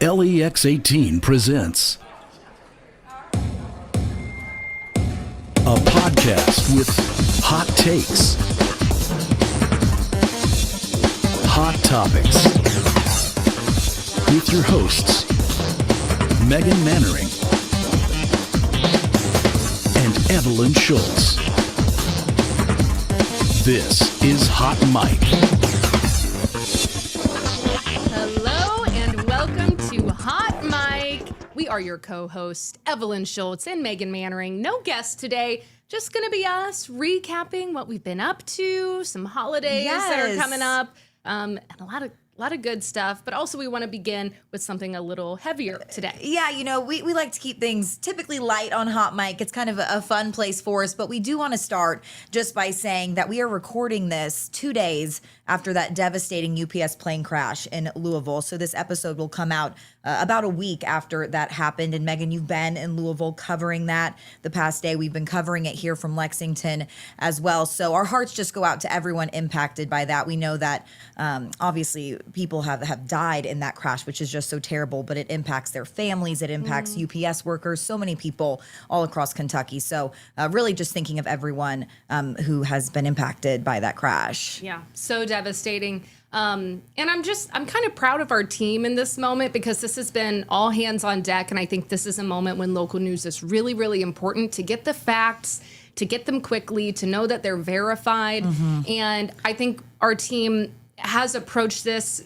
LEX18 presents a podcast with hot takes, hot topics, with your hosts, Megan Mannering and Evelyn Schultz. This is Hot Mic. Hello and welcome to Hot Mic. We are your co-hosts, Evelyn Schultz and Megan Mannering. No guest today, just going to be us recapping what we've been up to, some holidays that are coming up, and a lot of good stuff. But also we want to begin with something a little heavier today. Yeah, you know, we like to keep things typically light on Hot Mic. It's kind of a fun place for us, but we do want to start just by saying that we are recording this 2 days after that devastating UPS plane crash in Louisville. So this episode will come out about a week after that happened. And Megan, you've been in Louisville covering that the past day. We've been covering it here from Lexington as well. So our hearts just go out to everyone impacted by that. We know that obviously people have died in that crash, which is just so terrible, but it impacts their families. It impacts UPS workers, so many people all across Kentucky. So really just thinking of everyone who has been impacted by that crash. Yeah, so devastating. And I'm kind of proud of our team in this moment because this has been all hands on deck. And I think this is a moment when local news is really, really important to get the facts, to get them quickly, to know that they're verified. And I think our team has approached this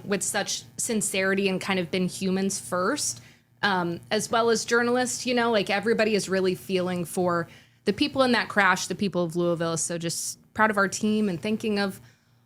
with such sincerity and kind of been humans first, as well as journalists. You know, like everybody is really feeling for the people in that crash, the people of Louisville. So just proud of our team and thinking of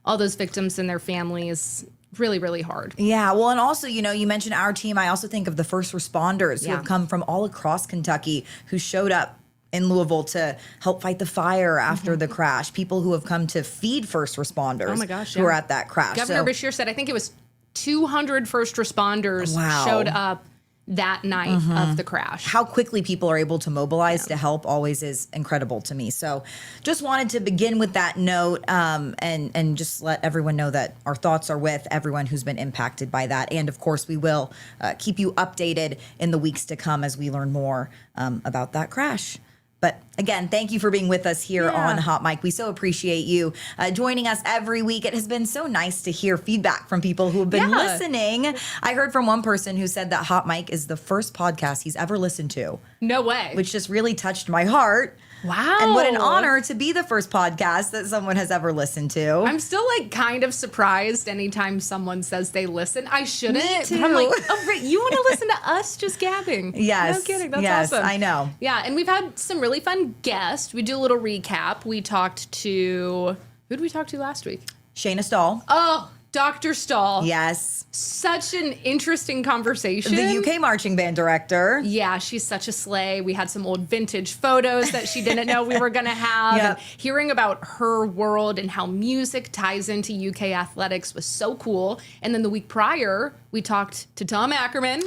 all those victims and their families. Really, really hard. Yeah. Well, and also, you know, you mentioned our team. I also think of the first responders who have come from all across Kentucky who showed up in Louisville to help fight the fire after the crash. People who have come to feed first responders who were at that crash. Governor Beshear said, I think it was 200 first responders showed up that night of the crash. How quickly people are able to mobilize to help always is incredible to me. So just wanted to begin with that note and just let everyone know that our thoughts are with everyone who's been impacted by that. And of course, we will keep you updated in the weeks to come as we learn more about that crash. But again, thank you for being with us here on Hot Mic. We so appreciate you joining us every week. It has been so nice to hear feedback from people who have been listening. I heard from one person who said that Hot Mic is the first podcast he's ever listened to. No way. Which just really touched my heart. Wow. And what an honor to be the first podcast that someone has ever listened to. I'm still like kind of surprised anytime someone says they listen. I shouldn't. Me too. But I'm like, oh, right, you want to listen to us just gabbing? Yes. No kidding. That's awesome. I know. Yeah. And we've had some really fun guests. We do a little recap. We talked to, who did we talk to last week? Shayna Stahl. Oh, Dr. Stahl. Yes. Such an interesting conversation. The UK marching band director. Yeah, she's such a slay. We had some old vintage photos that she didn't know we were going to have. Yep. And hearing about her world and how music ties into UK athletics was so cool. And then the week prior, we talked to Tom Ackerman.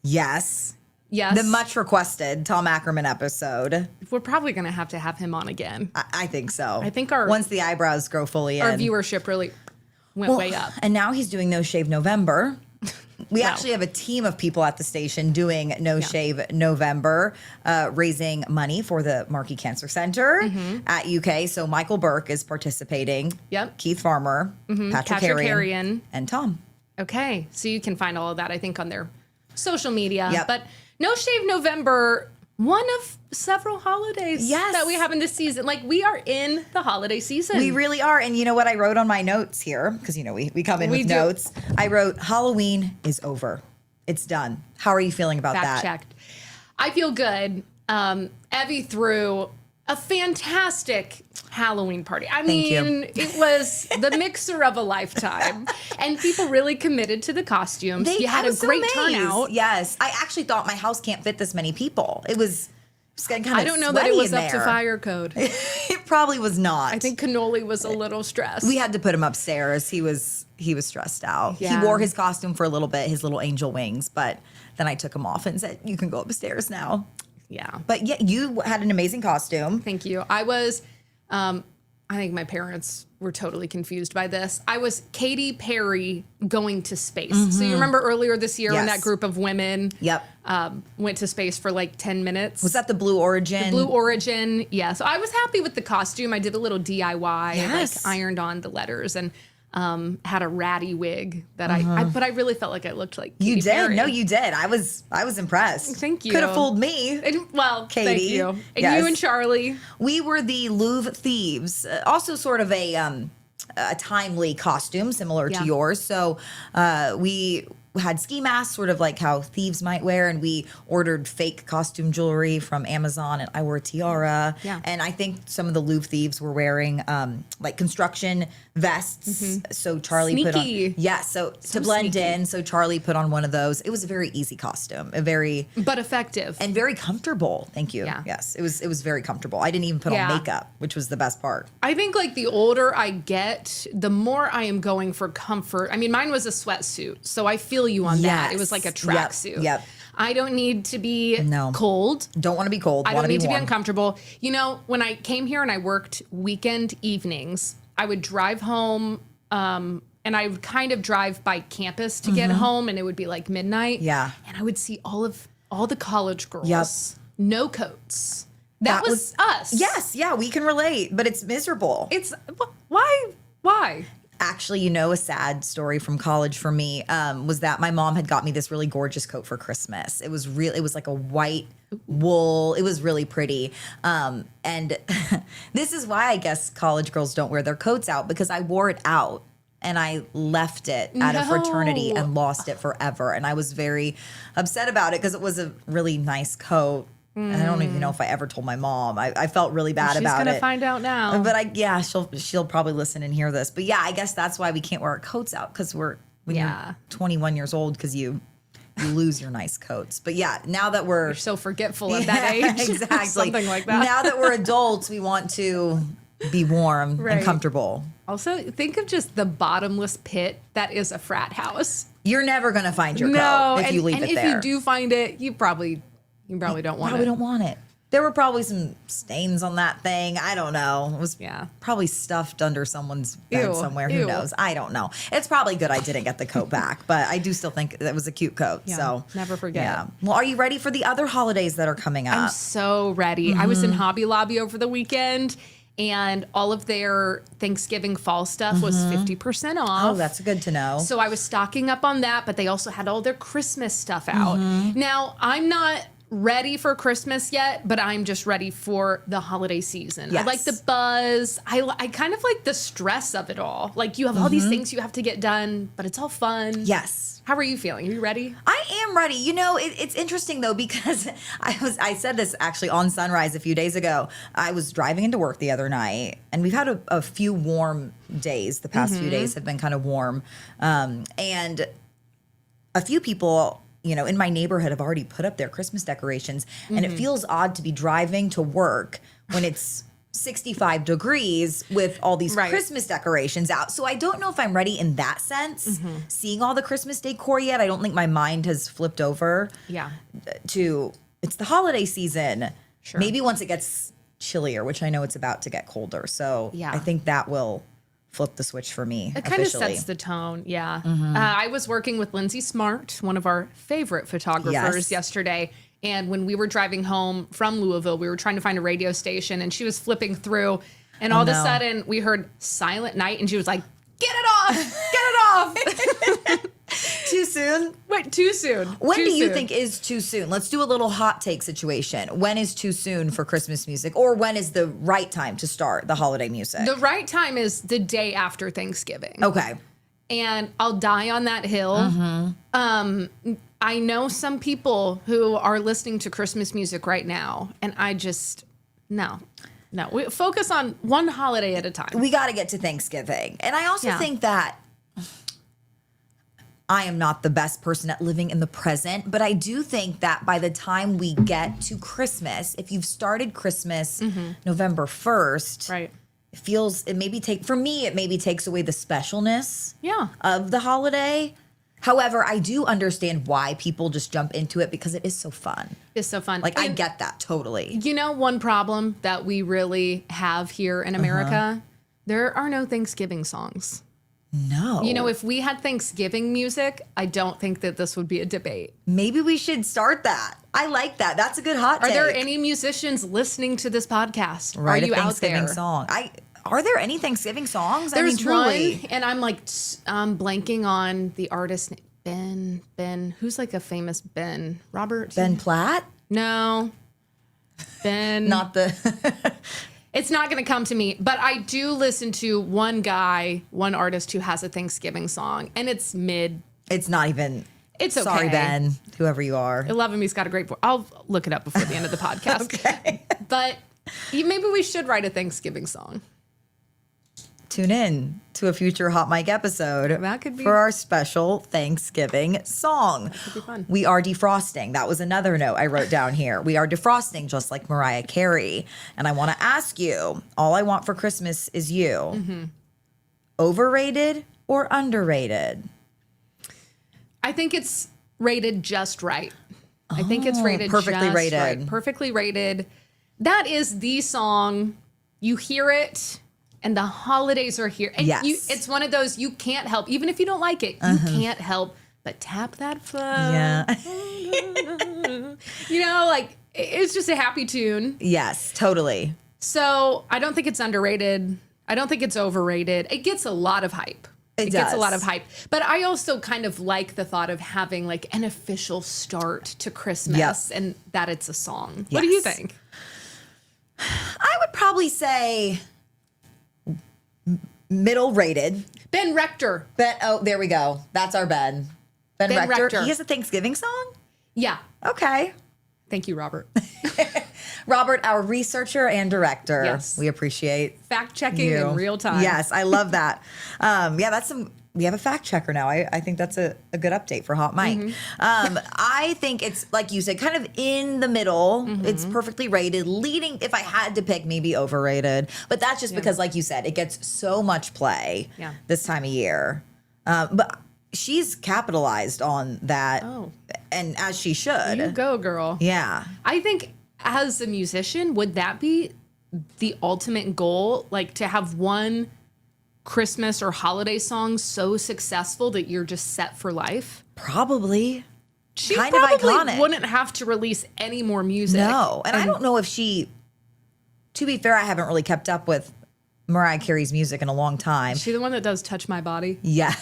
Yes. Yes. The much requested Tom Ackerman episode. We're probably going to have him on again. I think so. I think once the eyebrows grow fully our in. viewership really went way up. And now he's doing No Shave November. We actually have a team of people at the station doing No Shave November, raising money for the Markey Cancer Center at UK. So Michael Burke is participating. Yep. Keith Farmer, Patrick Carrion, and Tom. Okay. So you can find all of that, I think, on their social media. Yep. But No Shave November, one of several holidays that we have in this season. Like, we are in the holiday season. We really are. And you know what I wrote on my notes here? Because, you know, we come in with notes. I wrote, Halloween is over. It's done. How are you feeling about that? Fact checked. I feel good. Evie threw a fantastic Halloween party. I mean, it was the mixer of a lifetime. And people really committed to the costumes. You had a great turnout. Yes. I actually thought my house can't fit this many people. It was kind of I don't know that it was up to fire code. It probably was not. I think Cannoli was a little stressed. We had to put him upstairs. He was stressed out. Yeah. He wore his costume for a little bit, his little angel wings, but then I took him off and said, you can go upstairs now. Yeah. But yeah, you had an amazing costume. Thank you. I was, I think my parents were totally confused by this. I was Katy Perry going to space. So you remember earlier this year when Yes. that group of women Yep. went to space for like 10 minutes? Was that the Blue Origin? Blue Origin, yeah. So I was happy with the costume. I did a little DIY, Yes. like ironed on the letters and had a ratty wig that but I really felt like I looked like You Katy did. Perry. No, you did. I was impressed. Thank you. Could have fooled me. Well, Katie. thank you. And Yes. you and Charlie. We were the Louvre Thieves, also sort of a timely costume similar to Yeah. yours. So we had ski masks, sort of like how thieves might wear, and we ordered fake costume jewelry from Amazon, and I wore a tiara. Yeah. And I think some of the Louvre Thieves were wearing like construction vests. So Charlie put on, Sneaky. so to blend sneaky. in. So Charlie put on one of those. It was a very easy costume, a very But effective. and very comfortable. Thank you. Yeah. Yes, it was very comfortable. I didn't even put Yeah. on makeup, which was the best part. I think like the older I get, the more I am going for comfort. I mean, mine was a sweatsuit, so I feel you on that. It was like a Yes. tracksuit. Yep. I don't need to be No. cold. Don't want to be cold. I want don't need to be warm. uncomfortable. You know, when I came here and I worked weekend evenings, I would drive home and I would kind of drive by campus to get home, and it would be like midnight. Mm-hmm. Yeah. And I would see all the college girls, Yep. no coats. That was us. Yes, yeah, we can relate, but it's miserable. It's why? Actually, a sad story from college for me was that my mom had got me this really gorgeous coat for Christmas. It was like a white wool. It was really pretty. And this is why I guess college girls don't wear their coats out, because I wore it out and I left it at a fraternity No. and lost it forever. And I was very upset about it because it was a really nice coat. And I don't even know if I ever told my mom. I felt really bad She's about it. gonna find out now. But she'll probably listen and hear this. But yeah, I guess that's why we can't wear our coats out, because when Yeah. you're 21 years old, because you lose your nice coats. But yeah, now that we're You're so forgetful at that age. exactly Something like that. Now that we're adults, we want to be warm Right. and comfortable. Also, think of just the bottomless pit that is a frat house. You're never gonna find your No, coat if you leave and it if there. you do find it, you probably don't want Probably it. don't want it. There were probably some stains on that thing. I don't know. It was probably stuffed under someone's bed Ew, somewhere. Who ew. knows? I don't know. It's probably good I didn't get the coat back, but I do still think that was a cute coat. Yeah, So never forget. Yeah. Well, are you ready for the other holidays that are coming up? I'm so ready. I was in Hobby Lobby over the weekend, and all of their Thanksgiving fall stuff was 50% off. Oh, that's good to know. So I was stocking up on that, but they also had all their Christmas stuff out. Now, I'm not ready for Christmas yet, but I'm just ready for the holiday season. Yes. I like the buzz. I kind of like the stress of it all. Like, you have all these things you have to get done, but it's all fun. Yes. How are you feeling? Are you ready? I am ready. It's interesting though, because I said this actually on Sunrise a few days ago. I was driving into work the other night, and we've had a few warm days. The past few days have been kind of warm, and a few people, in my neighborhood have already put up their Christmas decorations, and it feels odd to be driving to work when it's 65 degrees with all these Right. Christmas decorations out. So I don't know if I'm ready in that sense, seeing all the Christmas decor yet. I don't think my mind has flipped over Yeah. to it's the holiday season. Sure. Maybe once it gets chillier, which I know it's about to get colder. So Yeah. I think that will flip the switch for me. It kind of officially. sets the tone, yeah. I was working with Lindsay Smart, one of our favorite photographers, Yes. yesterday. And when we were driving home from Louisville, we were trying to find a radio station, and she was flipping through. And all of a no. sudden, we heard Silent Night, and she was like, "Get it off! Get it off!" Too soon? Wait, too soon. When Too do you soon. think is too soon? Let's do a little hot take situation. When is too soon for Christmas music? Or when is the right time to start the holiday music? The right time is the day after Thanksgiving. Okay. And I'll die on that hill. Mm-hmm. I know some people who are listening to Christmas music right now, and I just no. We focus on one holiday at a time. We got to get to Thanksgiving. And I also Yeah. think that I am not the best person at living in the present, but I do think that by the time we get to Christmas, if you've started Christmas November 1st, Right. it maybe takes away the specialness Yeah. of the holiday. However, I do understand why people just jump into it, because it is so fun. It's so fun. Like, I And get that totally. you know, one problem that we really have here in America, There are no Thanksgiving songs. No. You know, if we had Thanksgiving music, I don't think that this would be a debate. Maybe we should start that. I like that. That's a good hot take. Are there any musicians listening to this podcast? Write are you a Thanksgiving out there? song? Are there any Thanksgiving songs? There's truly. one, and I'm like blanking on the artist name. Ben. Who's like a famous Ben? Robert? Ben Platt? No. Ben. Not the... It's not going to come to me, but I do listen to one artist who has a Thanksgiving song, and it's mid. It's not even... It's okay. Sorry, Ben, whoever you are. 11 Me's got a great voice. I'll look it up before the end of the podcast. Okay. But maybe we should write a Thanksgiving song. Tune in to a future Hot Mic episode That could be- for our special Thanksgiving song. That could be fun. We are defrosting. That was another note I wrote down here. We are defrosting just like Mariah Carey. And I want to ask you, All I Want for Christmas Is You. Mm-hmm. Overrated or underrated? I think it's rated just right. I think it's rated perfectly just rated. right. Perfectly rated. That is the song. You hear it, and the holidays are here. And Yes. it's one of those you can't help, even if you don't like it, you can't help but tap that phone. Yeah. You know, like it's just a happy tune. Yes, totally. So I don't think it's underrated. I don't think it's overrated. It gets a lot of hype. It gets a lot of hype. But I also kind of like the thought of having like an official start to Christmas and that it's a song. What do you Yes. think? I would probably say middle rated. Ben Rector. There we go. That's our Ben. Ben Rector. Rector. He has a Thanksgiving song? Yeah. Okay. Thank you, Robert. Robert, our researcher and director. Yes. We appreciate Fact checking you. in real time. Yes, I love that. We have a fact checker now. I think that's a good update for Hot Mic. Mm-hmm. I think it's, like you said, kind of in the middle. Mm-hmm. It's perfectly rated. Leading, if I had to pick, maybe overrated. But that's just because, like you said, it gets so much play this time of year. But she's capitalized on that, and as she should. You go, girl. Yeah. I think as a musician, would that be the ultimate goal? Like to have one Christmas or holiday song so successful that you're just set for life? Probably. She kind of probably iconic. wouldn't have to release any more music. No. And I don't know if she, to be fair, I haven't really kept up with Mariah Carey's music in a long time. Is she the one that does Touch My Body? Yeah.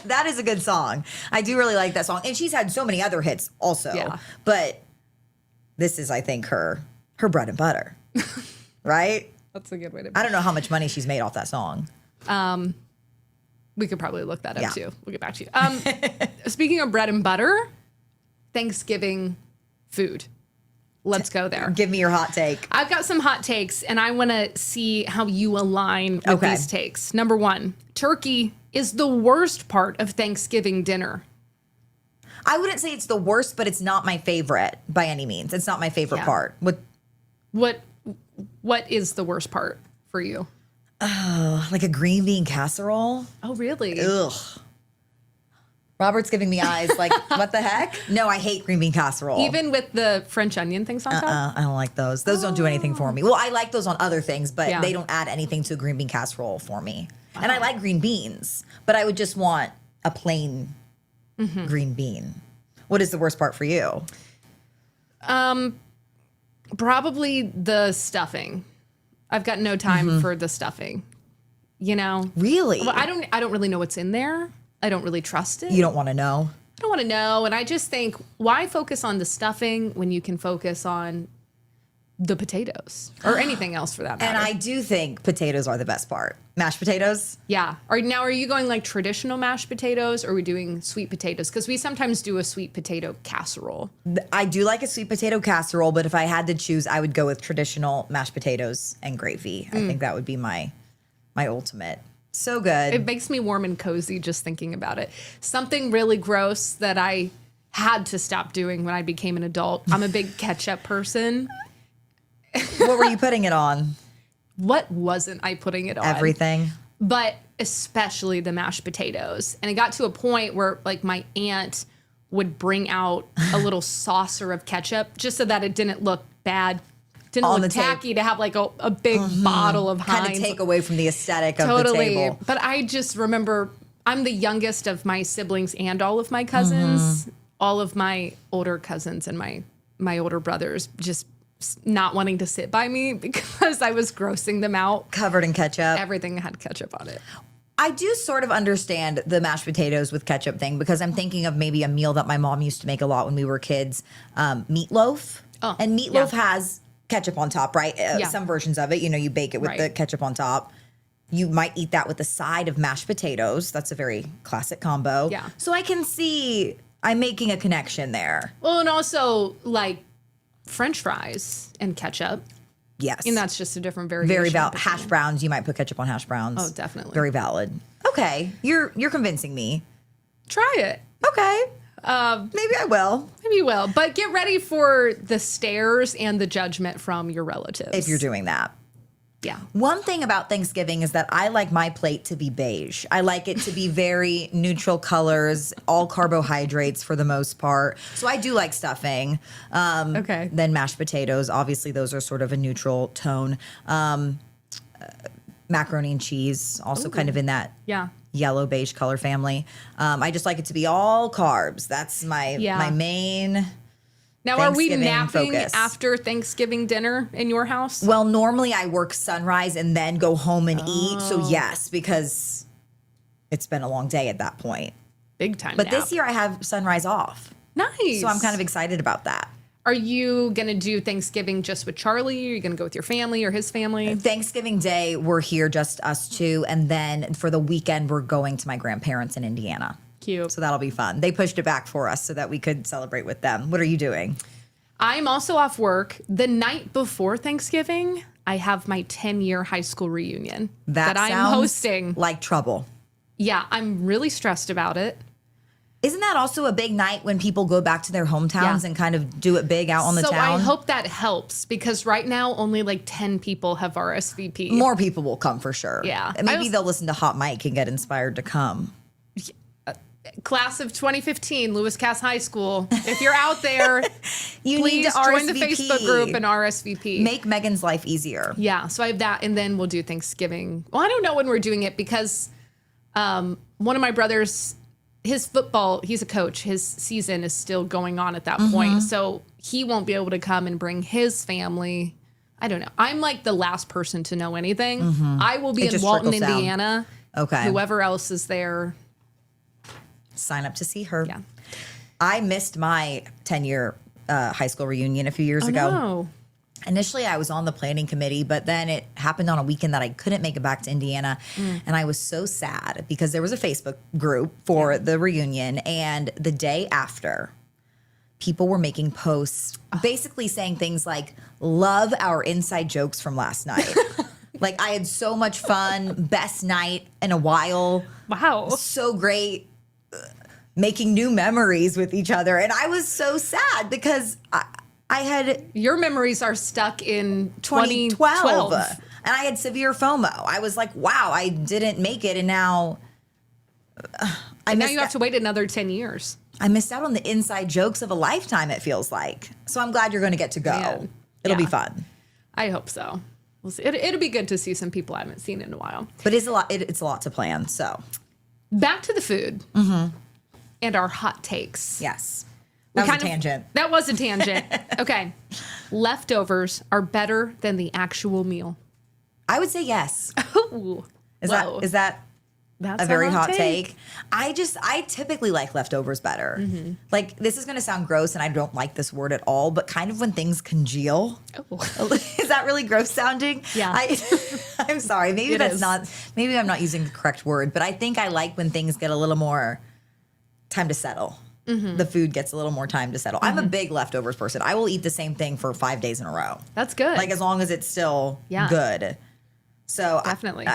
That is a good song. I do really like that song. And she's had so many other hits also. Yeah. But this is, I think, her bread and butter. Right? That's a good way to I don't know how much money she's made off that song. We could probably look that up Yeah. too. We'll get back to you. Speaking of bread and butter, Thanksgiving food. Let's go there. Give me your hot take. I've got some hot takes, and I want to see how you align with Okay. these takes. Number one, turkey is the worst part of Thanksgiving dinner. I wouldn't say it's the worst, but it's not my favorite by any means. It's not my favorite Yeah. part. What is the worst part for you? Like a green bean casserole? Oh, really? Ugh. Robert's giving me eyes like, what the heck? No, I hate green bean casserole. Even with the French onion things on top? I don't like those. Those don't do anything for me. Well, I like those on other things, but Yeah. they don't add anything to a green bean casserole for me. And I like green beans, but I would just want a plain green bean. What is the worst part for you? Probably the stuffing. I've got no time for the stuffing. You know? Really? Well, I don't really know what's in there. I don't really trust it. You don't want to know? I don't want to know. And I just think, why focus on the stuffing when you can focus on the potatoes or anything else for that matter? And I do think potatoes are the best part. Mashed potatoes? Yeah. Are you going like traditional mashed potatoes, or are we doing sweet potatoes? Because we sometimes do a sweet potato casserole. I do like a sweet potato casserole, but if I had to choose, I would go with traditional mashed potatoes and gravy. I think that would be my ultimate. So good. It makes me warm and cozy just thinking about it. Something really gross that I had to stop doing when I became an adult. I'm a big ketchup person. What were you putting it on? What wasn't I putting it on? Everything. But especially the mashed potatoes. And it got to a point where like my aunt would bring out a little saucer of ketchup just so that it didn't look bad didn't On look the table. tacky to have like a big bottle of Heinz. Kind of take away from the aesthetic of the Totally. table. But I just remember I'm the youngest of my siblings and all of my cousins. All of my older cousins and my older brothers just not wanting to sit by me because I was grossing them out. Covered in ketchup. Everything had ketchup on it. I do sort of understand the mashed potatoes with ketchup thing because I'm thinking of maybe a meal that my mom used to make a lot when we were kids, meatloaf. Oh, and meatloaf has ketchup on top, right? Yeah. Some versions of it, you bake it with the ketchup on top. You might eat that with a side of mashed potatoes. That's a very classic combo. Yeah. So I can see I'm making a connection there. Well, and also like French fries and ketchup. Yes. And that's just a different variation. Very valid. of Hash potato. browns, you might put ketchup on hash browns. Oh, definitely. Very valid. Okay. You're convincing me. Try it. Okay. Maybe I will. Maybe you will. But get ready for the stares and the judgment from your relatives. If you're doing that. Yeah. One thing about Thanksgiving is that I like my plate to be beige. I like it to be very neutral colors, all carbohydrates for the most part. So I do like stuffing. Okay. Then mashed potatoes. Obviously, those are sort of a neutral tone. Macaroni and cheese, also kind of in that Yeah. yellow beige color family. I just like it to be all carbs. That's my main. Now, are we Thanksgiving napping focus. after Thanksgiving dinner in your house? Well, normally I work sunrise and then go home and eat. Oh. So yes, because it's been a long day at that point. Big time But nap. this year I have sunrise off. Nice. So I'm kind of excited about that. Are you going to do Thanksgiving just with Charlie? Are you going to go with your family or his family? Thanksgiving Day, we're here, just us two. And then for the weekend, we're going to my grandparents in Indiana. Cute. So that'll be fun. They pushed it back for us so that we could celebrate with them. What are you doing? I'm also off work. The night before Thanksgiving, I have my 10-year high school reunion that I'm sounds hosting. like trouble. Yeah, I'm really stressed about it. Isn't that also a big night when people go back to their hometowns Yeah. and kind of do it big out on the So town? I hope that helps because right now only like 10 people have RSVP. More people will come for sure. Yeah. And maybe I was- they'll listen to Hot Mike and get inspired to come. Class of 2015, Lewis Cass High School. If you're out there, You need please to join the RSVP. Facebook group and RSVP. Make Megan's life easier. Yeah, so I have that, and then we'll do Thanksgiving. Well, I don't know when we're doing it because one of my brothers, his football, he's a coach. His season is still going on at that Mm-hmm. point, so he won't be able to come and bring his family. I don't know. I'm like the last person to know anything. I will be It in just Walton, trickles down. Indiana. Okay. Whoever else is there. Sign up to see her. Yeah. I missed my 10-year high school reunion a few years ago. No. Initially, I was on the planning committee, but then it happened on a weekend that I couldn't make it back to Indiana. And I was so sad because there was a Facebook group for the reunion. And the day after, people were making posts basically saying things like, love our inside jokes from last night. Like, I had so much fun, best night in a while. Wow. So great, making new memories with each other. And I was so sad because I had Your memories are stuck in 2012 2012. and I had severe FOMO. I was like, wow, I didn't make it. And now Now you have to wait another 10 years. I missed out on the inside jokes of a lifetime, it feels like. So I'm glad you're going to get to go. Man. It'll be Yeah. fun. I hope so. We'll see. It'll be good to see some people I haven't seen in a while. But it's a lot. It's a lot to plan. So Back to the food and our hot takes. yes, We that was a kind of- tangent. That was a tangent. Okay. Leftovers are better than the actual meal. I would say yes. Ooh. Is Whoa. that That's a very hot take? I typically like leftovers better. Mm-hmm. Like, this is going to sound gross, and I don't like this word at all, but kind of when things congeal. Oh. Is that really gross sounding? Yeah. I'm sorry. Maybe It that's is. not. Maybe I'm not using the correct word, but I think I like when things get a little more time to settle. Mm-hmm. The food gets a little more time to settle. I'm a big leftovers person. I will eat the same thing for 5 days in a row. That's good. Like, as long as it's still Yeah. good. So Definitely.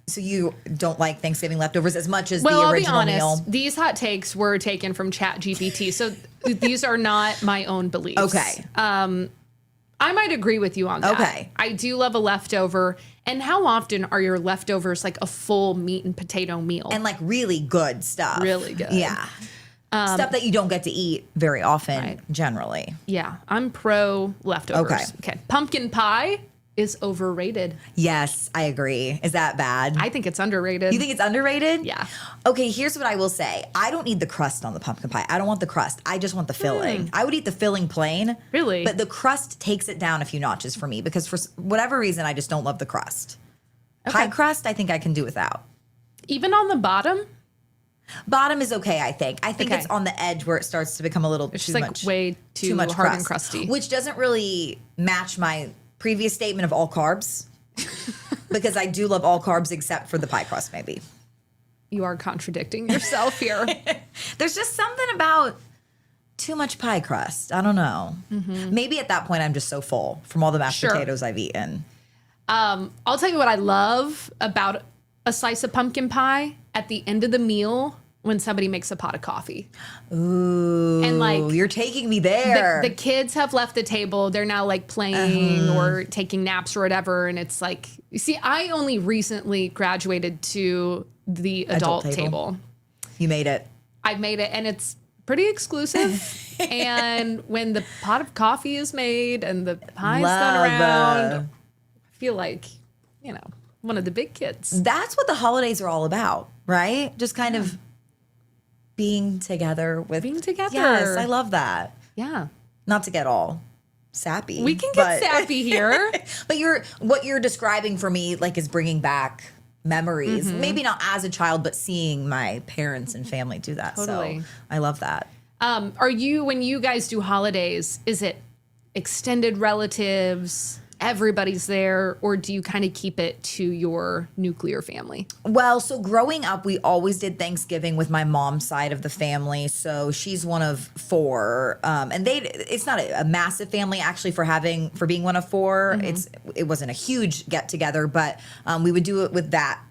So you don't like Thanksgiving leftovers as much as well, the I'll be original honest. meal? These hot takes were taken from ChatGPT, so these are not my own beliefs. Okay. I might agree with you on that. Okay. I do love a leftover. And how often are your leftovers like a full meat and potato meal? And like really good stuff. Really good. Yeah. Stuff that you don't get to eat very often, Right. generally. Yeah, I'm pro leftovers. Okay. Pumpkin pie is overrated. Yes, I agree. Is that bad? I think it's underrated. You think it's underrated? Yeah. Okay, here's what I will say. I don't need the crust on the pumpkin pie. I don't want the crust. I just want the filling. I would eat the filling plain. Really? But the crust takes it down a few notches for me because for whatever reason, I just don't love the crust. Pie crust, I think I can do without. Even on the bottom? Bottom is okay, I think. I think Okay. it's on the edge where it starts to become a little It's too just like much. way too much hard crust, and crusty. which doesn't really match my previous statement of all carbs because I do love all carbs except for the pie crust, maybe. You are contradicting yourself here. There's just something about too much pie crust. I don't know. Maybe at that point I'm just so full from all the mashed Sure. potatoes I've eaten. I'll tell you what I love about a slice of pumpkin pie at the end of the meal when somebody makes a pot of coffee. Ooh, And like you're taking me there. the kids have left the table. They're now like playing or taking naps or whatever. And it's like, you see, I only recently graduated to the adult table. You made it. I've made it and it's pretty exclusive. And when the pot of coffee is made and the pie's done around, I feel like, one of the big kids. That's what the holidays are all about, right? Just kind of being together with Being together. Yes, I love that. Yeah. Not to get all sappy. We can get sappy here. But what you're describing for me like is bringing back memories. Maybe not as a child, but seeing my parents and family do that. Totally. So I love that. When you guys do holidays, is it extended relatives, everybody's there, or do you kind of keep it to your nuclear family? Well, so growing up, we always did Thanksgiving with my mom's side of the family. So she's one of four, and it's not a massive family actually for being one of four. It wasn't a huge get together, but we would do it with that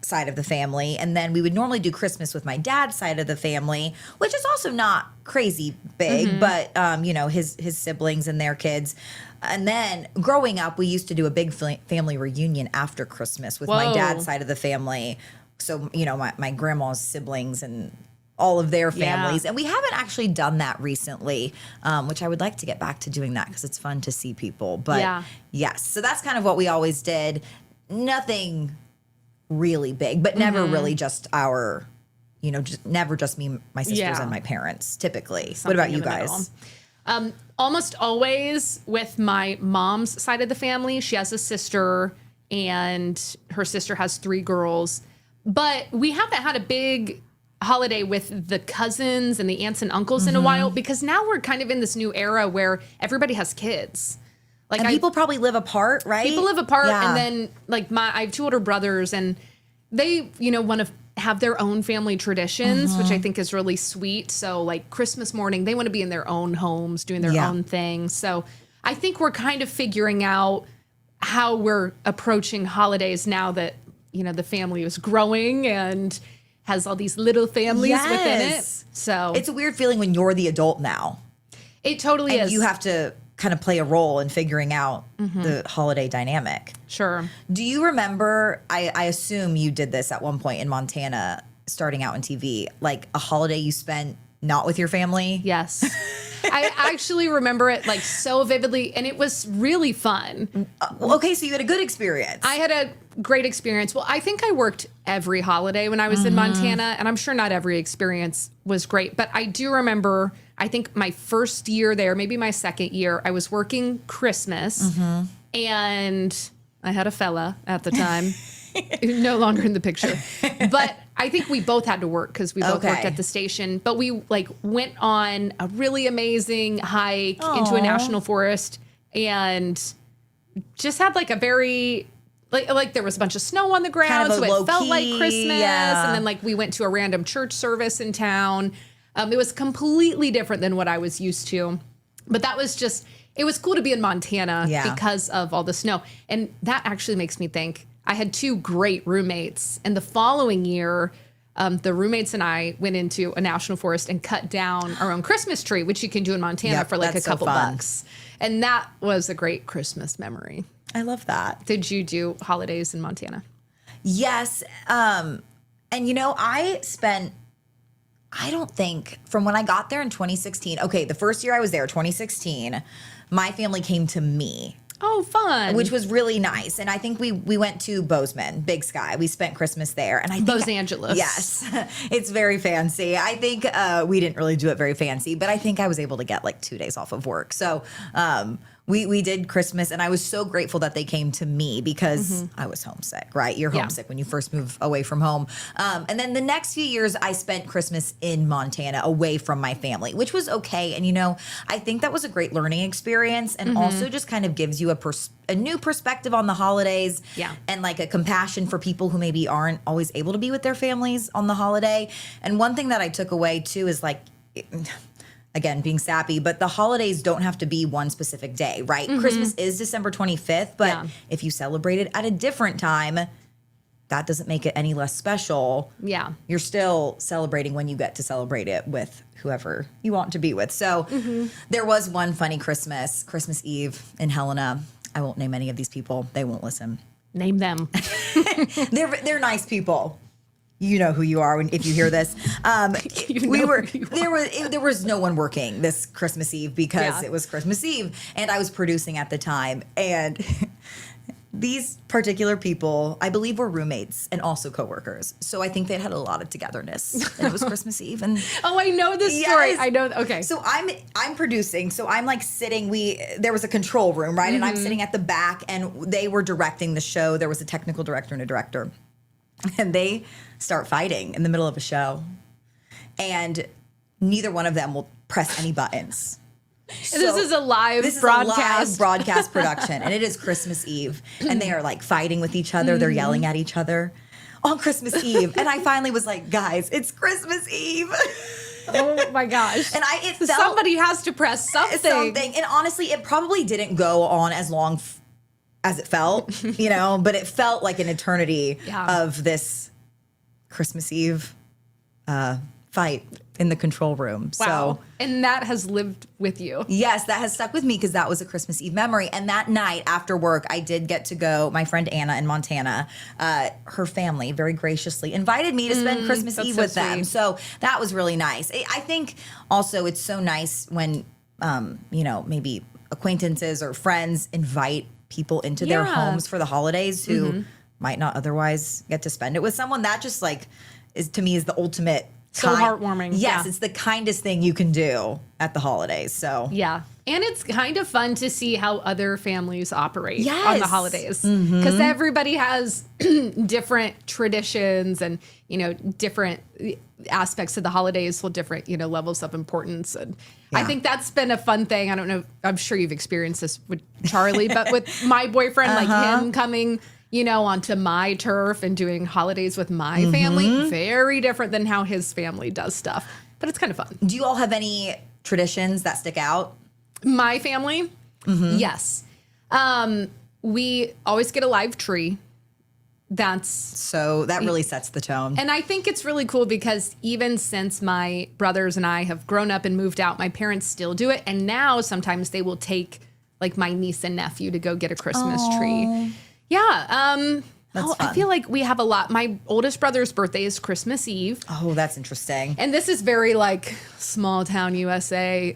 side of the family, and then we would normally do Christmas with my dad's side of the family, which is also not crazy big, but his siblings and their kids. And then growing up, we used to do a big family reunion after Christmas with my Whoa. dad's side of the family. So, my grandma's siblings and all of their families. And we haven't actually done that recently, which I would like to get back to doing that because it's fun to see people. But yes, so that's kind of what we always did. Nothing really big, but never really just our, never just me, my sisters, and my parents, typically. What about you guys? Almost always with my mom's side of the family. She has a sister, and her sister has 3 girls. But we haven't had a big holiday with the cousins and the aunts and uncles in a while because now we're kind of in this new era where everybody has kids. Like And people probably live apart, right? people live apart, Yeah. and then like I have 2 older brothers, and they want to have their own family traditions, which I think is really sweet. So like Christmas morning, they want to be in their own homes doing their own thing. So I think we're kind of figuring out how we're approaching holidays now that the family is growing and has all these little families within it. Yes. So It's a weird feeling when you're the adult now. it totally And is. you have to kind of play a role in figuring out the holiday dynamic. Sure. Do you remember, I assume you did this at one point in Montana, starting out in TV, like a holiday you spent not with your family? Yes. I actually remember it like so vividly, and it was really fun. Okay, so you had a good experience. I had a great experience. Well, I think I worked every holiday when I was in Montana, and I'm sure not every experience was great, but I do remember, I think my first year there, maybe my second year, I was working Christmas, and I had a fella at the time, no longer in the picture, but I think we both had to work because we both worked at the station, but we like went on a really amazing hike into a national forest and just had like a very, like there was a bunch of snow on the ground, Kind of a so it felt like low-key, Christmas. yeah. And then like we went to a random church service in town. It was completely different than what I was used to, but that was just, it was cool to be in Montana because of all the snow. And that actually makes me think, I had 2 great roommates, and the following year, the roommates and I went into a national forest and cut down our own Christmas tree, which you can do in Montana for like a that's so couple fun. bucks. And that was a great Christmas memory. I love that. Did you do holidays in Montana? Yes. And I spent I don't think from when I got there in 2016. Okay, the first year I was there, 2016, my family came to me. Oh, fun. Which was really nice. And I think we went to Bozeman, Big Sky. We spent Christmas there. And I think Los Angeles. Yes. It's very fancy. I think we didn't really do it very fancy, but I think I was able to get like 2 days off of work. So we did Christmas, and I was so grateful that they came to me because I was homesick, right? You're homesick when you first move away from home. And then the next few years, I spent Christmas in Montana away from my family, which was okay. And, you know, I think that was a great learning experience and also just kind of gives you a new perspective on the holidays and like a compassion for people who maybe aren't always able to be with their families on the holiday. And one thing that I took away, too, is like... Again, being sappy, but the holidays don't have to be one specific day, right? Christmas is December 25th, but if you celebrate it at a different time, that doesn't make it any less special. Yeah. You're still celebrating when you get to celebrate it with whoever you want to be with. So there was one funny Christmas Eve in Helena. I won't name any of these people. They won't listen. Name them. They're nice people. You know who you are if you hear this. There was no one working this Christmas Eve because it was Christmas Eve, and I was producing at the time. And these particular people, I believe, were roommates and also coworkers. So I think they had a lot of togetherness. And it was Christmas Eve, and oh, I know this story. I know. Okay. So I'm producing. So I'm like sitting. There was a control room, right? And I'm sitting at the back, and they were directing the show. There was a technical director and a director. And they start fighting in the middle of a show. And neither one of them will press any buttons. So this is a live broadcast production. And it is Christmas Eve. And they are like fighting with each other. They're yelling at each other on Christmas Eve. And I finally was like, guys, it's Christmas Eve. Oh my gosh. And somebody has to press something. And honestly, it probably didn't go on as long as it felt, you know, but it felt like an eternity of this Christmas Eve fight in the control room. Wow. So, and that has lived with you. Yes, that has stuck with me because that was a Christmas Eve memory. And that night after work, I did get to go, my friend Anna in Montana, her family very graciously invited me to spend Christmas Eve with them. So that was really nice. I think also it's so nice when, you know, maybe acquaintances or friends invite people into their homes for the holidays who might not otherwise get to spend it with someone. That just like is to me is the ultimate heartwarming. Yes, it's the kindest thing you can do at the holidays. So yeah. And it's kind of fun to see how other families operate on the holidays because everybody has different traditions and, you know, different aspects of the holidays hold different, you know, levels of importance. And I think that's been a fun thing. I don't know. I'm sure you've experienced this with Charlie, but with my boyfriend, like him coming, you know, onto my turf and doing holidays with my family, very different than how his family does stuff. But it's kind of fun. Do you all have any traditions that stick out? My family? Yes. We always get a live tree. So that really sets the tone. And I think it's really cool because even since my brothers and I have grown up and moved out, my parents still do it. And now sometimes they will take like my niece and nephew to go get a Christmas tree. Yeah. That's fun. I feel like we have a lot. My oldest brother's birthday is Christmas Eve. Oh, that's interesting. And this is very like small town USA.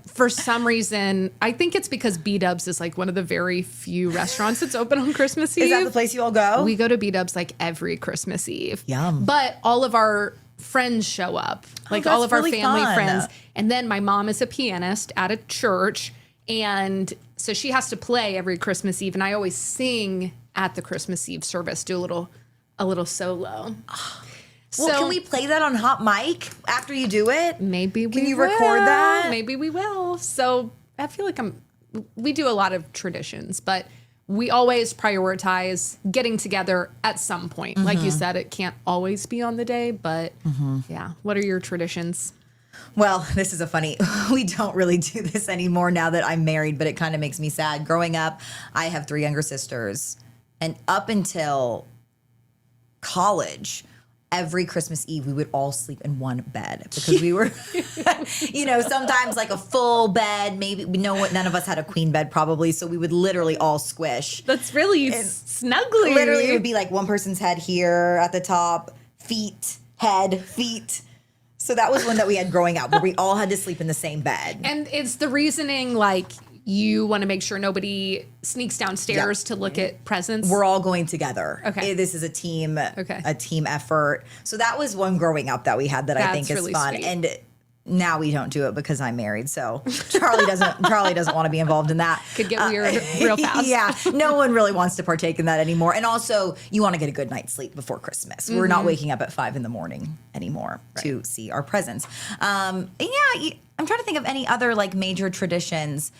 For some reason, I think it's because B-Dubs is like one of the very few restaurants that's open on Christmas Eve. Is that the place you all go? We go to B-Dubs like every Christmas Eve. Yum. But all of our friends show up, like all of our really family fun. friends. And then my mom is a pianist at a church. And so she has to play every Christmas Eve. And I always sing at the Christmas Eve service, do a little solo. Well, can we play that on hot mic after you do it? Maybe we will. Can you record that? Maybe we will. So I feel like we do a lot of traditions, but we always prioritize getting together at some point. Like you said, it can't always be on the day, but yeah. What are your traditions? Well, this is we don't really do this anymore now that I'm married, but it kind of makes me sad. Growing up, I have 3 younger sisters. And up until college, every Christmas Eve, we would all sleep in one bed because we were, you know, sometimes like a full bed. Maybe none of us had a queen bed probably. So we would literally all squish. That's really snuggly. Literally, it would be like one person's head here at the top, feet, head, feet. So that was one that we had growing up, where we all had to sleep in the same bed. And it's the reasoning, like, you want to make sure nobody sneaks downstairs to look at presents. We're all going together. Okay. This is a team effort. So that was one growing up that we had that I think is really fun. sweet. And now we don't do it because I'm married. So Charlie doesn't want to be involved in that. Could get weird real fast. Yeah. No one really wants to partake in that anymore. And also, you want to get a good night's sleep before Christmas. We're not waking up at 5 a.m. anymore to see our presents. And I'm trying to think of any other like major traditions.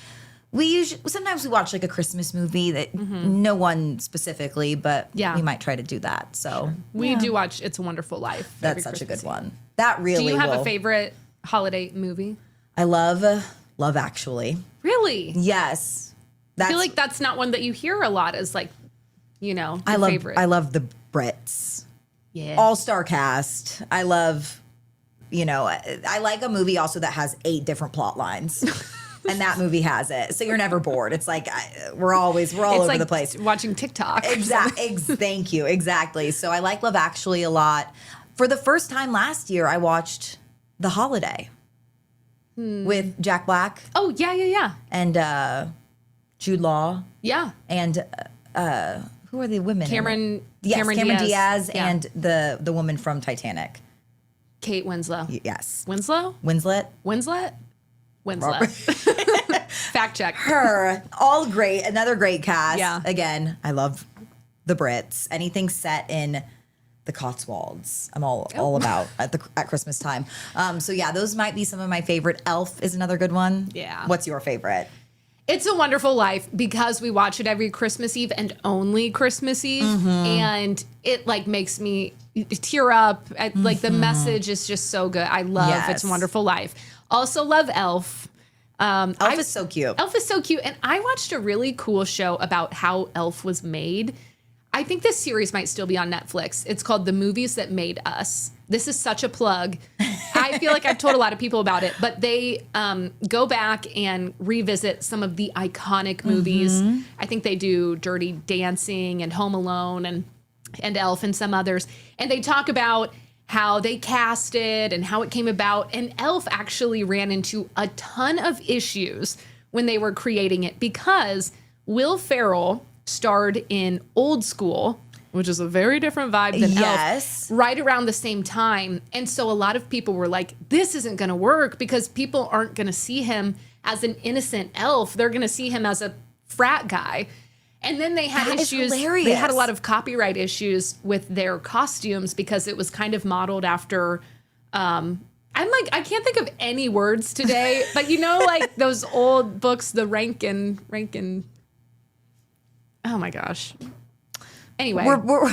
Sometimes we watch like a Christmas movie that no one specifically, but we might try to do that. So we do watch It's a Wonderful Life. That's such a good one. That really. Do you have a favorite holiday movie? I love Actually. Really? Yes. I feel like that's not one that you hear a lot as like, your favorite. I love the Brits. Yeah. All-star cast. I love, I like a movie also that has 8 different plot lines. And that movie has it. So you're never bored. It's like we're all over like the place. Watching TikTok. Thank you. Exactly. So I like Love Actually a lot. For the first time last year, I watched The Holiday with Jack Black. Oh, yeah. And Jude Law. Yeah. And who are the women? Cameron Diaz Yeah. and the woman from Titanic. Kate Winslow. Yes. Winslet. Fact check. Her. All great. Another great cast. Yeah. Again, I love the Brits. Anything set in the Cotswolds, I'm all about at Christmas time. So yeah, those might be some of my favorite. Elf is another good one. Yeah. What's your favorite? It's a Wonderful Life because we watch it every Christmas Eve and only Christmas Eve. And it like makes me tear up. Like the message is just so good. I love It's a Wonderful Life. Also love Elf. Elf is so cute. Elf is so cute. And I watched a really cool show about how Elf was made. I think this series might still be on Netflix. It's called The Movies That Made Us. This is such a plug. I feel like I've told a lot of people about it, but they go back and revisit some of the iconic movies. I think they do Dirty Dancing and Home Alone and Elf and some others. And they talk about how they cast it and how it came about. And Elf actually ran into a ton of issues when they were creating it because Will Ferrell starred in Old School, which is a very different vibe than Elf, right around the same time. And so a lot of people were like, this isn't going to work because people aren't going to see him as an innocent elf. They're going to see him as a frat guy. And then they had issues. They had a lot of copyright issues with their costumes because it was kind of modeled after I'm like, I can't think of any words today, but like those old books, the Rankin. Oh my gosh. Anyway. We'll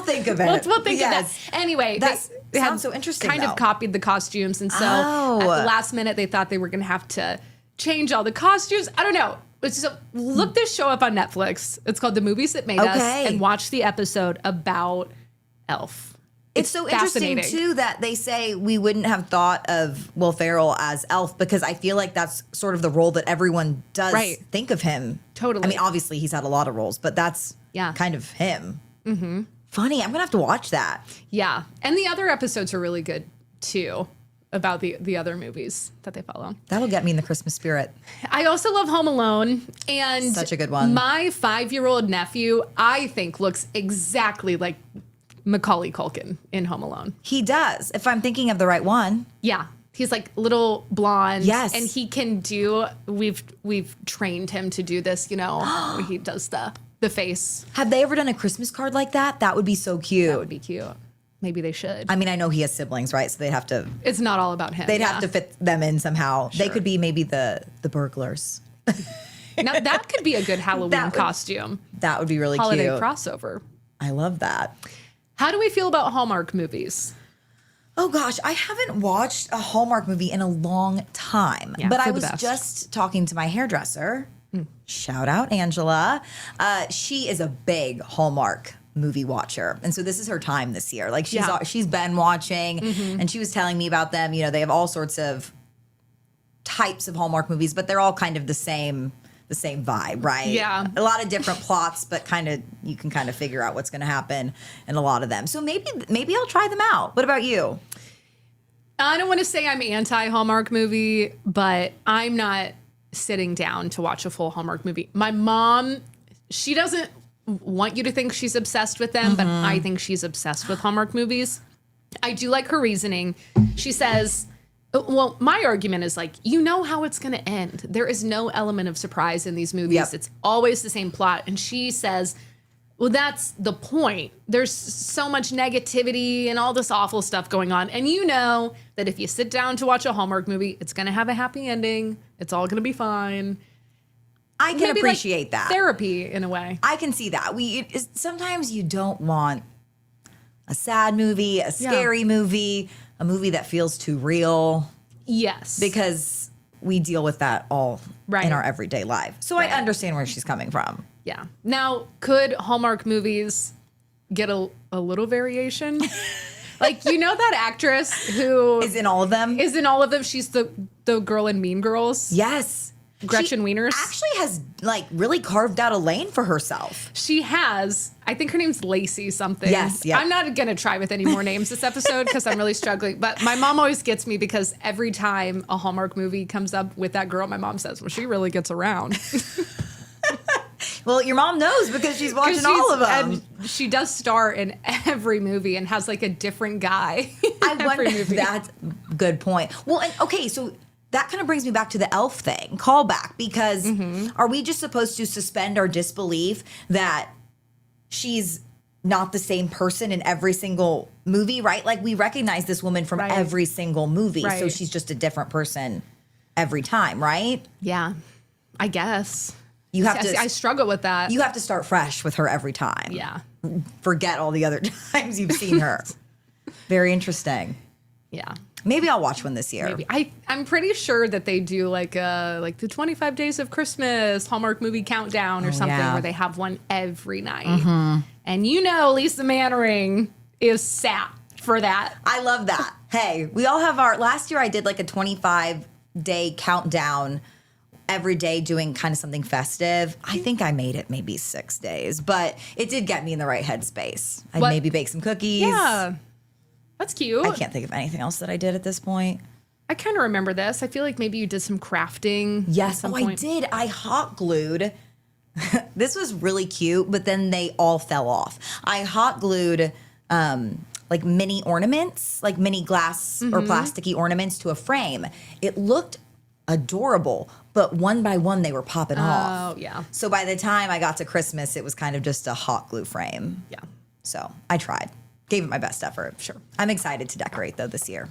think of it. We'll think of that. Anyway, that sounds so interesting. Kind of copied the costumes. And so at the last minute, they thought they were going to have to change all the costumes. I don't know. So look this show up on Netflix. It's called The Movies That Made Us. And watch the episode about Elf. It's so interesting, too, that they say we wouldn't have thought of Will Ferrell as Elf because I feel like that's sort of the role that everyone does think of him. Totally. I mean, obviously, he's had a lot of roles, but that's kind of him. Funny. I'm going to have to watch that. Yeah. And the other episodes are really good, too, about the other movies that they follow. That'll get me in the Christmas spirit. I also love Home Alone. And such a good one. My 5-year-old nephew, I think, looks exactly like Macaulay Culkin in Home Alone. He does, if I'm thinking of the right one. Yeah. He's like little blonde. Yes. And he can do, we've trained him to do this, when he does the face. Have they ever done a Christmas card like that? That would be so cute. That would be cute. Maybe they should. I mean, I know he has siblings, right? So they'd have to. It's not all about him. They'd have to fit them in somehow. Sure. They could be maybe the burglars. Now that could be a good Halloween costume. That would be really cute. Holiday crossover. I love that. How do we feel about Hallmark movies? Oh gosh, I haven't watched a Hallmark movie in a long time. Yeah, but I was just talking to my hairdresser. Shout out Angela. She is a big Hallmark movie watcher. And so this is her time this year. Like she's been watching and she was telling me about them. They have all sorts of types of Hallmark movies, but they're all kind of the same vibe, right? Yeah. A lot of different plots, but you can figure out what's going to happen in a lot of them. So maybe I'll try them out. What about you? I don't want to say I'm anti-Hallmark movie, but I'm not sitting down to watch a full Hallmark movie. My mom, she doesn't want you to think she's obsessed with them, but I think she's obsessed with Hallmark movies. I do like her reasoning. She says, well, my argument is like, you know how it's going to end. There is no element of surprise in these movies. Yep. It's always the same plot. And she says, well, that's the point. There's so much negativity and all this awful stuff going on. And you know that if you sit down to watch a Hallmark movie, it's going to have a happy ending. It's all going to be fine. I can Maybe appreciate that. Therapy in a way. I can see that. Sometimes you don't want a sad movie, a scary movie, a movie that feels too real. Yes. Because we deal with that all Right. in our everyday life. So I understand where she's coming from. Yeah. Now, could Hallmark movies get a little variation? Like, you know that actress who Is in all of them? is in all of them? She's the girl in Mean Girls. Yes. Gretchen Wieners. Actually has like really carved out a lane for herself. She has. I think her name's Lacey something. Yes, yep. I'm not going to try with any more names this episode because I'm really struggling. But my mom always gets me because every time a Hallmark movie comes up with that girl, my mom says, well, she really gets around. Well, your mom knows because she's watching all of them. And she does star in every movie and has like a different guy in every movie. That's a good point. Well, and, okay, so that kind of brings me back to the elf thing, callback, because are we just supposed to suspend our disbelief that she's not the same person in every single movie, right? Like we recognize this woman from Right. every single movie, so Right. she's just a different person every time, right? Yeah, I guess. You have to I struggle with that. you have to start fresh with her every time. Yeah. Forget all the other times you've seen her. Very interesting. Yeah. Maybe I'll watch one this year. Maybe. I'm pretty sure that they do like the 25 Days of Christmas Hallmark movie countdown or something yeah. where they have one every night. And you know Lisa Mannering is sat for that. I love that. Hey, we all have our last year I did like a 25-day countdown every day doing kind of something festive. I think I made it maybe 6 days, but it did get me in the right headspace. I'd What- maybe bake some cookies. Yeah. That's cute. I can't think of anything else that I did at this point. I kind of remember this. I feel like maybe you did some crafting. Yes, at some I point. did. I hot glued. This was really cute, but then they all fell off. I hot glued like mini ornaments, like mini glass or plasticky ornaments to a frame. It looked adorable, but one by one they were popping off. Oh, yeah. So by the time I got to Christmas, it was kind of just a hot glue frame. Yeah. So I tried. Gave it my best effort. Sure. I'm excited to decorate though this year.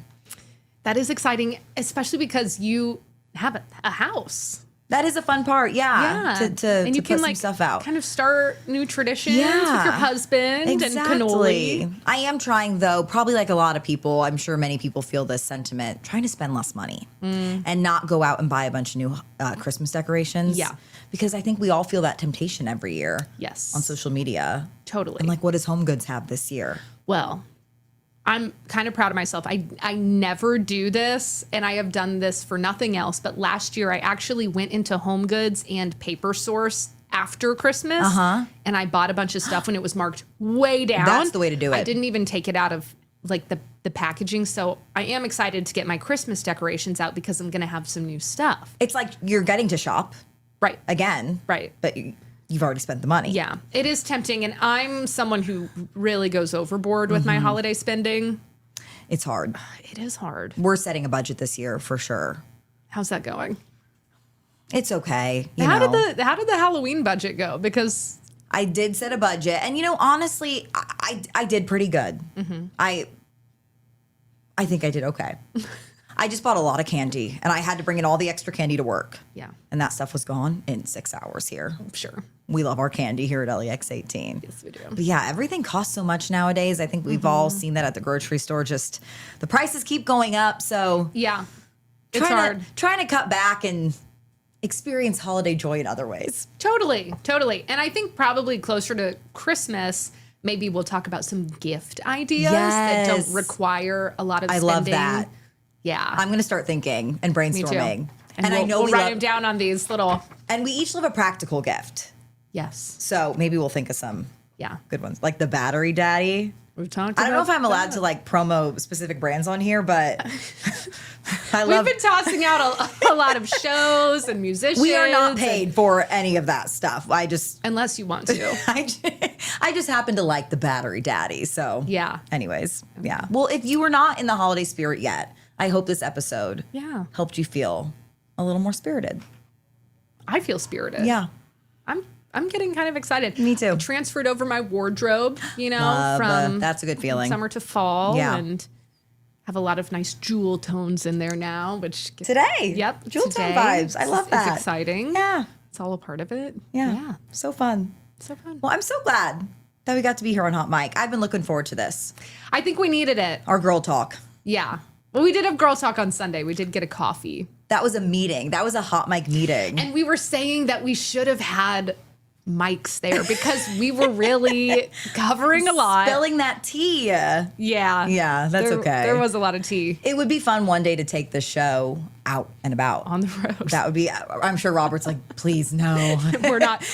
That is exciting, especially because you have a house. That is a fun part, yeah. To and you put can some like stuff out. kind of start new traditions with Yeah. your husband and cannoli. I am trying though, probably like a lot of people, I'm sure many people feel this sentiment, trying to spend less money and not go out and buy a bunch of new Christmas decorations. Yeah. Because I think we all feel that temptation every year. Yes. On social media. Totally. And like, what does Home Goods have this year? Well, I'm kind of proud of myself. I never do this, and I have done this for nothing else. But last year, I actually went into Home Goods and Paper Source after Christmas, and I bought a bunch of stuff when it was marked way down. That's the way to do it. I didn't even take it out of like the packaging. So I am excited to get my Christmas decorations out because I'm going to have some new stuff. It's like you're getting to shop Right. again. Right. But you've already spent the money. Yeah, it is tempting, and I'm someone who really goes overboard with my holiday spending. It's hard. It is hard. We're setting a budget this year for sure. How's that going? It's okay. How did the Halloween budget go? Because I did set a budget, and honestly, I did pretty good. I think I did okay. I just bought a lot of candy, and I had to bring in all the extra candy to work. yeah, And that stuff was gone in 6 hours here. sure. We love our candy here at LEX 18. Yes, we do. But yeah, everything costs so much nowadays. I think we've all seen that at the grocery store. Just the prices keep going up. So Yeah, it's hard. Trying to cut back and experience holiday joy in other ways. Totally. And I think probably closer to Christmas, maybe we'll talk about some gift ideas that Yes. don't require a lot of I spending. love that. Yeah, I'm going to start thinking and me too. brainstorming. And I we'll, know we'll we write love, them down on these little. and we each love a practical gift. Yes. So maybe we'll think of some Yeah. good ones, like the battery daddy. We've talked. I don't know about if I'm allowed that. to like promo specific brands on here, but We've been tossing out a lot of shows and musicians. We are not paid for any of that stuff. Unless you want to. I just happen to like the Battery Daddy. So Yeah. Anyways, yeah. Well, if you were not in the holiday spirit yet, I hope this episode helped you feel a little more spirited. I feel spirited. Yeah. I'm getting kind of excited. Me too. I transferred over my wardrobe, from that's a good feeling. Summer to fall. Yeah. And have a lot of nice jewel tones in there now, which Today. Yep. Jewel tone today vibes. I love that. It's exciting. Yeah. It's all a part of it. Yeah. So fun. So fun. Well, I'm so glad that we got to be here on Hot Mic. I've been looking forward to this. I think we needed it. Our girl talk. Yeah. Well, we did have girl talk on Sunday. We did get a coffee. That was a meeting. That was a Hot Mic meeting. And we were saying that we should have had mics there because we were really covering a lot. Spilling that tea. Yeah. Yeah, that's okay. There was a lot of tea. It would be fun one day to take the show out and about. On the road. That would be, I'm sure Robert's like, please, no.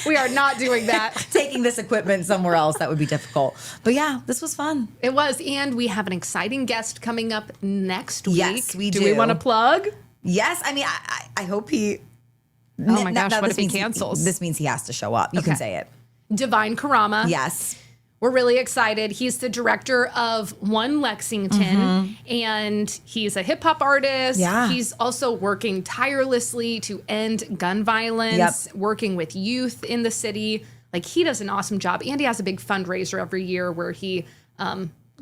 We are not doing that. Taking this equipment somewhere else, that would be difficult. But yeah, this was fun. It was. And we have an exciting guest coming up next week. Yes, we do. Do we want to plug? Yes. I mean, I hope he. Oh my gosh, now what this if he means cancels? This means he has to show up. You can Okay. say it. Divine Karama. Yes. We're really excited. He's the director of One Lexington, and he's a hip hop artist. Yeah. He's also working tirelessly to end gun violence, working with youth in the city. Like, he does an awesome job. And he has a big fundraiser every year where he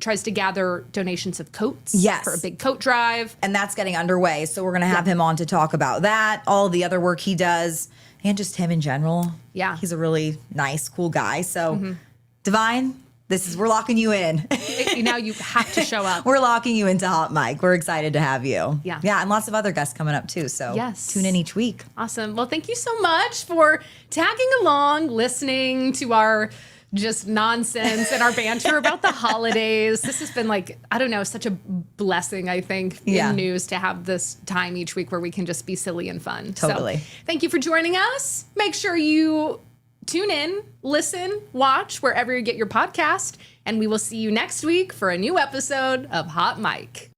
tries to gather donations of coats for a big coat drive. And that's getting underway. So we're going to have him on to talk about that, all the other work he does, and just him in general. Yeah. He's a really nice, cool guy. So, Divine, we're locking you in. Now you have to show up. We're locking you into Hot Mic. We're excited to have you. Yeah. Yeah, and lots of other guests coming up too. So tune in each week. Awesome. Well, thank you so much for tagging along, listening to our just nonsense and our banter about the holidays. This has been such a blessing, I think, in news to have this time each week where we can just be silly and fun. Totally. So, thank you for joining us. Make sure you tune in, listen, watch wherever you get your podcast, and we will see you next week for a new episode of Hot Mic.